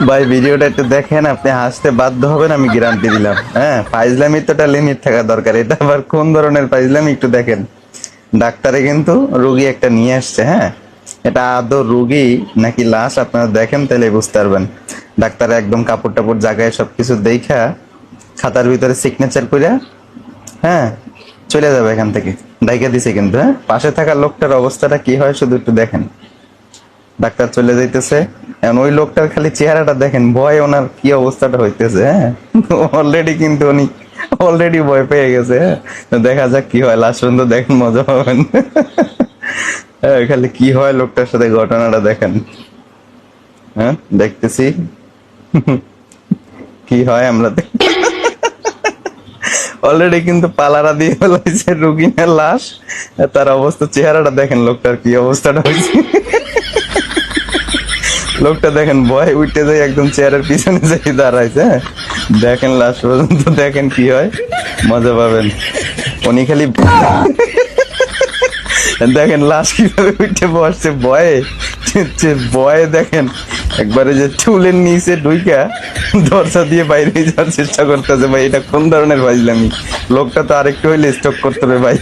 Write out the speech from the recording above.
ভাই ভিডিওটা একটু দেখেন, আপনি হাসতে বাধ্য হবেন, আমি গ্যারান্টি দিলাম। হ্যাঁ, ফাইজলামি তো একটা লিমিট থাকা দরকার। এটা আবার কোন ধরনের ফাইজলামি একটু দেখেন। ডাক্তারে কিন্তু রোগী একটা নিয়ে আসছে। হ্যাঁ, এটা আদৌ রোগী নাকি লাশ আপনারা দেখেন তাহলে বুঝতে পারবেন। ডাক্তারে একদম কাপড় টাপড় জায়গায় সবকিছু দেখা খাতার ভিতরে সিগনেচার করে, হ্যাঁ, চলে যাবে এখান থেকে। ডাইকা দিছে কিন্তু। হ্যাঁ, পাশে থাকা লোকটার অবস্থাটা কি হয় শুধু একটু দেখেন। ডাক্তার চলে যাইতেছে, এখন ওই লোকটার খালি চেহারাটা দেখেন, ভয় ওনার কি অবস্থাটা হইতেছে। হ্যাঁ, অলরেডি কিন্তু উনি অলরেডি ভয় পেয়ে গেছে। হ্যাঁ, তো দেখা যাক কি হয়, লাস্ট পর্যন্ত দেখেন, মজা পাবেন। হ্যাঁ, খালি কি হয় লোকটার সাথে ঘটনাটা দেখেন। হ্যাঁ, দেখতেছি কি হয় আমরা অলরেডি কিন্তু পালারা দিয়ে ফেলাইছে রুগীনের লাশ। তার অবস্থা, চেহারাটা দেখেন লোকটার কি অবস্থাটা হয়েছে। লোকটা দেখেন ভয় উঠতে যায়, একদম চেয়ারের পিছনে যাই দাঁড়াইছে। হ্যাঁ, দেখেন লাস্ট পর্যন্ত দেখেন কি হয়, মজা পাবেন। উনি খালি দেখেন লাশ কিভাবে উঠে বসছে ভয়ে। ভয়ে দেখেন একবারে যে চুলের নিচে ঢুইকা দরজা দিয়ে বাইরে যাওয়ার চেষ্টা করতেছে। ভাই এটা কোন ধরনের ফাইজলামি? লোকটা তো আরেকটু হইলে স্টক করতে হবে ভাই।